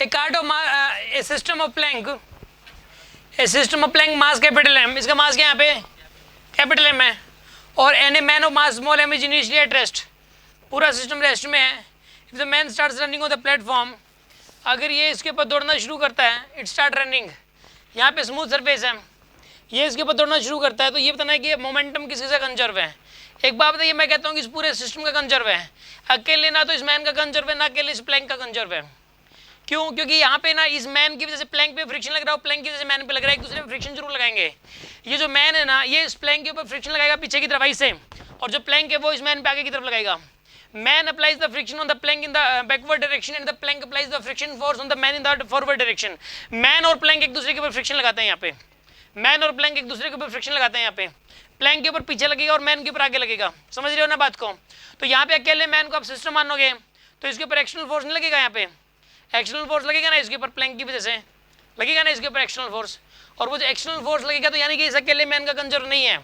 A cart of a system of plank, a system of plank mass capital M, इसका mass क्या यहाँ पे capital M है, और an a man of mass small M is initially at rest, पूरा system rest में है। If the man starts running on the platform, अगर ये इसके ऊपर दौड़ना शुरू करता है, इट स्टार्ट रनिंग, यहाँ पे स्मूथ सरफेस है, ये इसके ऊपर दौड़ना शुरू करता है, तो ये बताना है कि मोमेंटम किसके से कंजर्व है। एक बात बताइए, मैं कहता हूँ कि इस पूरे सिस्टम का कंजर्व है, अकेले ना तो इस मैन का कंजर्व है ना अकेले इस प्लैंक का कंजर्व है। क्यों? क्योंकि यहाँ पे ना इस मैन की वजह से प्लैंक पे फ्रिक्शन लग रहा है, प्लैंक की वजह से मैन पे लग रहा है, एक दूसरे पे फ्रिक्शन जरूर लगाएंगे। ये जो मैन है ना, ये इस प्लैंक के ऊपर फ्रिक्शन लगाएगा पीछे की तरफ ऐसे, और जो प्लैंक है वो इस मैन पे आगे की तरफ लगाएगा। Man applies the friction on the plank in the backward direction and the plank applies the friction force on the man in the forward direction. Man और प्लैंक एक दूसरे के ऊपर फ्रिक्शन लगाते हैं, यहाँ पे मैन और प्लैंक एक दूसरे के ऊपर फ्रिक्शन लगाते हैं, यहाँ पे प्लैंक के ऊपर पीछे लगेगा और मैन के ऊपर आगे लगेगा। समझ रहे हो ना बात को? तो यहाँ पे अकेले मैन को आप सिस्टम मानोगे तो इसके ऊपर एक्सटर्नल फोर्स नहीं लगेगा, यहाँ पे एक्सटर्नल फोर्स लगेगा ना इसके ऊपर, प्लैंक की वजह से लगेगा ना इसके ऊपर एक्सटर्नल फोर्स, और वो जो एक्सटर्नल फोर्स लगेगा तो यानी कि इस अकेले मैन का कंजर्व नहीं है।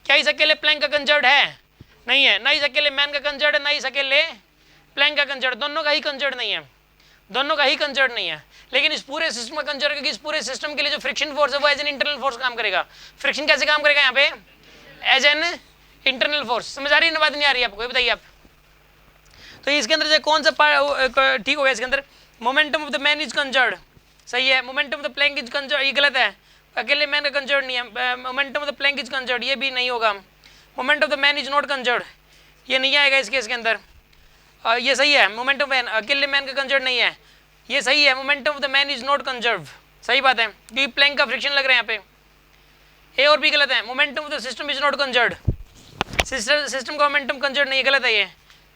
क्या इस अकेले प्लैंक का कंजर्व है? नहीं है, ना इस अकेले मैन का कंजर्व है ना इस अकेले प्लैंक का कंजर्व, दोनों का ही कंजर्व नहीं है, दोनों का ही कंजर्व नहीं है। लेकिन इस पूरे सिस्टम का कंजर्व, क्योंकि इस पूरे सिस्टम के लिए जो फ्रिक्शन फोर्स है वो एज एन इंटरनल फोर्स काम करेगा। फ्रिक्शन कैसे काम करेगा यहाँ पे? As an internal force. समझ आ रही है? बात नहीं आ रही है आपको? ये बताइए आप। तो इसके अंदर जो कौन सा पार्ट ठीक हो गया? इसके अंदर momentum of the man is conserved, सही है। Momentum of the plank is conserved, ये गलत है, अकेले मैन का कंजर्व्ड नहीं है। Momentum of the plank is conserved, ये भी नहीं होगा। Moment of the man is not conserved, ये नहीं आएगा इस केस के अंदर। ये सही है, मोमेंट ऑफ मैन अकेले मैन का कंजर्व्ड नहीं है, ये सही है। Momentum of the man is not conserved, सही बात है, क्योंकि प्लैंक का फ्रिक्शन लग रहा है यहाँ पे। ए और बी गलत है। Momentum of the system is not conserved, system का मोमेंटम कंजर्व्ड नहीं है, गलत है ये।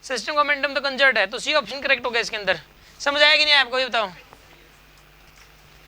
सिस्टम का मोमेंटम तो कंजर्व्ड है, तो सी ऑप्शन करेक्ट होगा इसके अंदर। समझ आया कि नहीं आपको? ये बताओ।